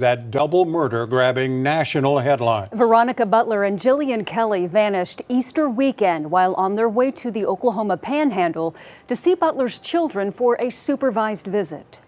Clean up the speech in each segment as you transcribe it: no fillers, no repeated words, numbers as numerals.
That double murder grabbing national headlines. Veronica Butler and Jillian Kelly vanished Easter weekend while on their way to the Oklahoma Panhandle to see Butler's children for a supervised visit.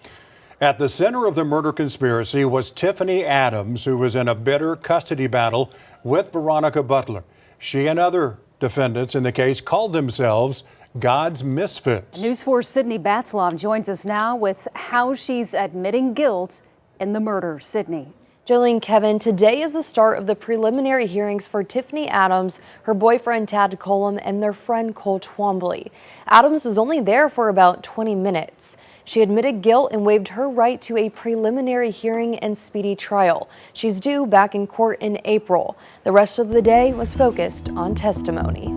At the center of the murder conspiracy was Tiffany Adams, who was in a bitter custody battle with Veronica Butler. She and other defendants in the case called themselves God's Misfits. News 4's Sydney Batzloff joins us now with how she's admitting guilt in the murder. Sydney. Jolene, Kevin, today is the start of the preliminary hearings for Tiffany Adams, her boyfriend Tad Colum, and their friend Cole Twombly. Adams was only there for about 20 minutes. She admitted guilt and waived her right to a preliminary hearing and speedy trial. She's due back in court in April. The rest of the day was focused on testimony.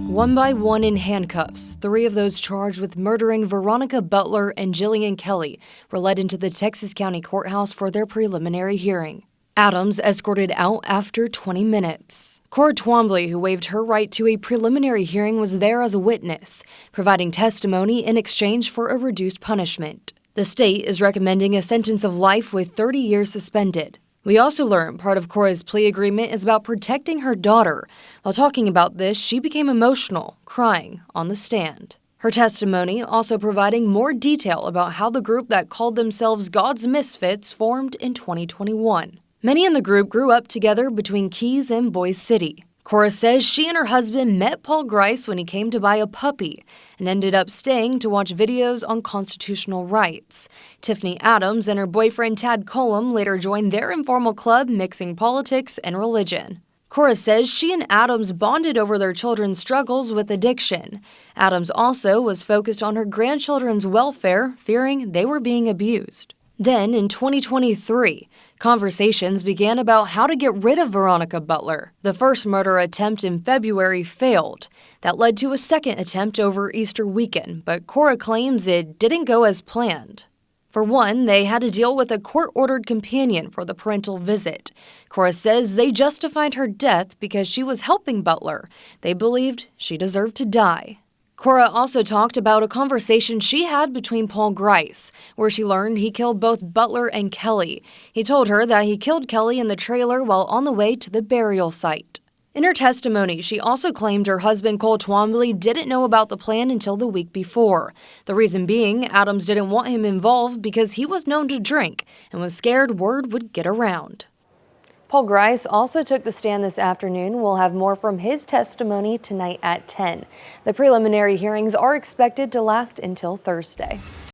One by one in handcuffs, 3 of those charged with murdering Veronica Butler and Jillian Kelly were led into the Texas County Courthouse for their preliminary hearing. Adams escorted out after 20 minutes. Cole Twombly, who waived her right to a preliminary hearing, was there as a witness, providing testimony in exchange for a reduced punishment. The state is recommending a sentence of life with 30 years suspended. We also learned part of Cora's plea agreement is about protecting her daughter. While talking about this, she became emotional, crying on the stand. Her testimony also providing more detail about how the group that called themselves God's Misfits formed in 2021. Many in the group grew up together between Keys and Boise City. Cora says she and her husband met Paul Grice when he came to buy a puppy and ended up staying to watch videos on constitutional rights. Tiffany Adams and her boyfriend Tad Colum later joined their informal club mixing politics and religion. Cora says she and Adams bonded over their children's struggles with addiction. Adams also was focused on her grandchildren's welfare, fearing they were being abused. Then, in 2023, conversations began about how to get rid of Veronica Butler. The first murder attempt in February failed. That led to a second attempt over Easter weekend, but Cora claims it didn't go as planned. For one, they had to deal with a court-ordered companion for the parental visit. Cora says they justified her death because she was helping Butler. They believed she deserved to die. Cora also talked about a conversation she had between Paul Grice, where she learned he killed both Butler and Kelly. He told her that he killed Kelly in the trailer while on the way to the burial site. In her testimony, she also claimed her husband Cole Twombly didn't know about the plan until the week before. The reason being, Adams didn't want him involved because he was known to drink and was scared word would get around. Paul Grice also took the stand this afternoon. We'll have more from his testimony tonight at 10. The preliminary hearings are expected to last until Thursday.